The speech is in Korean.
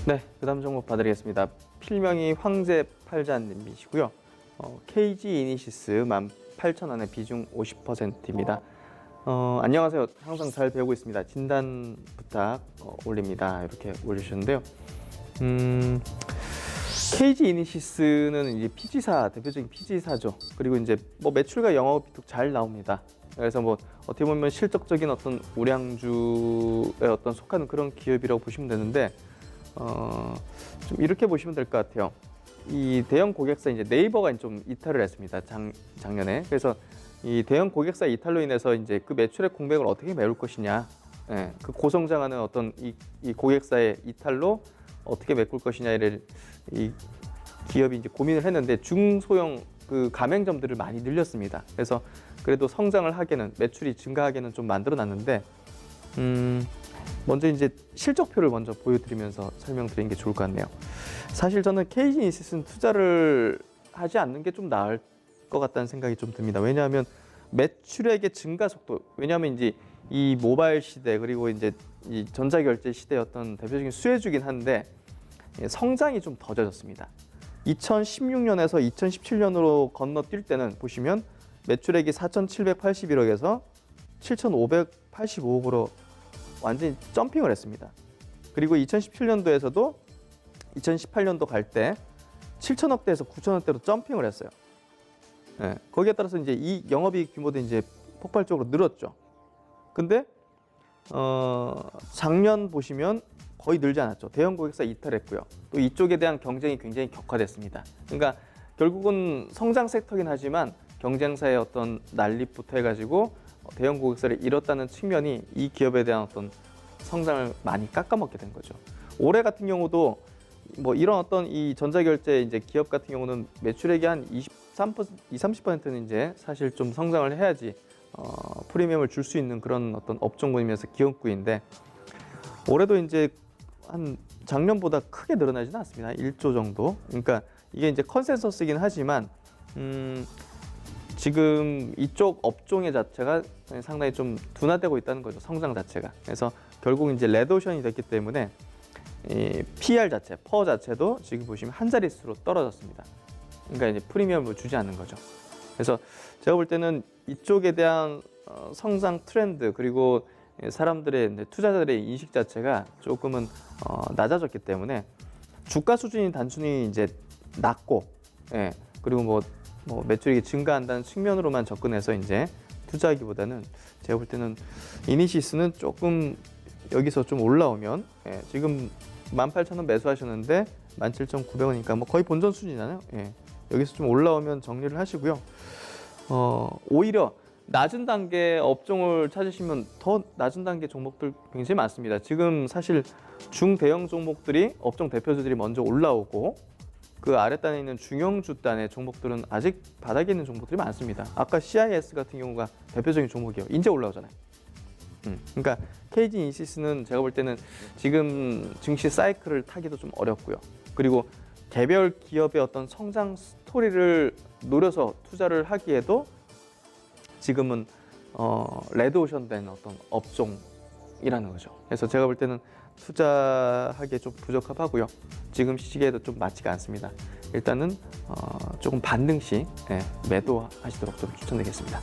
네, 그다음 종목 봐드리겠습니다. 필명이 황제팔자님이시고요. KG 이니시스 18,000원에 비중 50%입니다. 안녕하세요. 항상 잘 배우고 있습니다. 진단 부탁 올립니다. 이렇게 올리셨는데요. KG 이니시스는 이제 PG사, 대표적인 PG사죠. 그리고 이제 뭐 매출과 영업이익도 잘 나옵니다. 그래서 뭐 어떻게 보면 실적적인 어떤 우량주에 어떤 속하는 그런 기업이라고 보시면 되는데, 좀 이렇게 보시면 될 것 같아요. 이 대형 고객사 이제 네이버가 좀 이탈을 했습니다. 작년에. 그래서 이 대형 고객사 이탈로 인해서 이제 그 매출액 공백을 어떻게 메울 것이냐, 예, 그 고성장하는 어떤 이 고객사의 이탈로 어떻게 메꿀 것이냐를 이 기업이 이제 고민을 했는데 중소형 그 가맹점들을 많이 늘렸습니다. 그래서 그래도 성장을 하기에는 매출이 증가하기에는 좀 만들어놨는데, 먼저 이제 실적표를 먼저 보여드리면서 설명드리는 게 좋을 것 같네요. 사실 저는 KG 이니시스는 투자를 하지 않는 게 좀 나을 것 같다는 생각이 좀 듭니다. 왜냐하면 매출액의 증가 속도, 왜냐하면 이제 이 모바일 시대 그리고 이제 이 전자결제 시대의 어떤 대표적인 수혜주긴 한데 성장이 좀 더뎌졌습니다. 2016년에서 2017년으로 건너뛸 때는 보시면 매출액이 4,781억에서 7,585억으로 완전히 점핑을 했습니다. 그리고 2017년도에서도 2018년도 갈 때 7천억대에서 9천억대로 점핑을 했어요. 네, 거기에 따라서 이제 이 영업이익 규모도 이제 폭발적으로 늘었죠. 근데 작년 보시면 거의 늘지 않았죠. 대형 고객사 이탈했고요. 또 이쪽에 대한 경쟁이 굉장히 격화됐습니다. 그러니까 결국은 성장 섹터긴 하지만 경쟁사의 어떤 난립부터 해가지고 대형 고객사를 잃었다는 측면이 이 기업에 대한 어떤 성장을 많이 깎아먹게 된 거죠. 올해 같은 경우도 뭐 이런 어떤 이 전자결제 이제 기업 같은 경우는 매출액이 한 23%, 30%는 이제 사실 좀 성장을 해야지 프리미엄을 줄 수 있는 그런 어떤 업종군이면서 기업구인데, 올해도 이제 한 작년보다 크게 늘어나지는 않습니다. 1조 정도. 그러니까 이게 이제 컨센서스이긴 하지만 지금 이쪽 업종의 자체가 상당히 좀 둔화되고 있다는 거죠. 성장 자체가. 그래서 결국 이제 레드오션이 됐기 때문에 이 PR 자체, 퍼 자체도 지금 보시면 한 자릿수로 떨어졌습니다. 그러니까 이제 프리미엄을 주지 않는 거죠. 그래서 제가 볼 때는 이쪽에 대한 성장 트렌드 그리고 사람들의 투자자들의 인식 자체가 조금은 낮아졌기 때문에 주가 수준이 단순히 이제 낮고, 예, 그리고 뭐 매출이 증가한다는 측면으로만 접근해서 이제 투자하기보다는 제가 볼 때는 이니시스는 조금 여기서 좀 올라오면, 예, 지금 18,000원 매수하셨는데 17,900원이니까 뭐 거의 본전 수준이잖아요. 예, 여기서 좀 올라오면 정리를 하시고요. 오히려 낮은 단계 업종을 찾으시면 더 낮은 단계 종목들 굉장히 많습니다. 지금 사실 중대형 종목들이 업종 대표주들이 먼저 올라오고 그 아랫단에 있는 중형주단의 종목들은 아직 바닥에 있는 종목들이 많습니다. 아까 CIS 같은 경우가 대표적인 종목이에요. 이제 올라오잖아요. 그러니까 KG 이니시스는 제가 볼 때는 지금 증시 사이클을 타기도 좀 어렵고요. 그리고 개별 기업의 어떤 성장 스토리를 노려서 투자를 하기에도 지금은 레드오션 된 어떤 업종이라는 거죠. 그래서 제가 볼 때는 투자하기에 좀 부적합하고요. 지금 시기에도 좀 맞지가 않습니다. 일단은 조금 반등 시 매도하시도록 좀 추천드리겠습니다.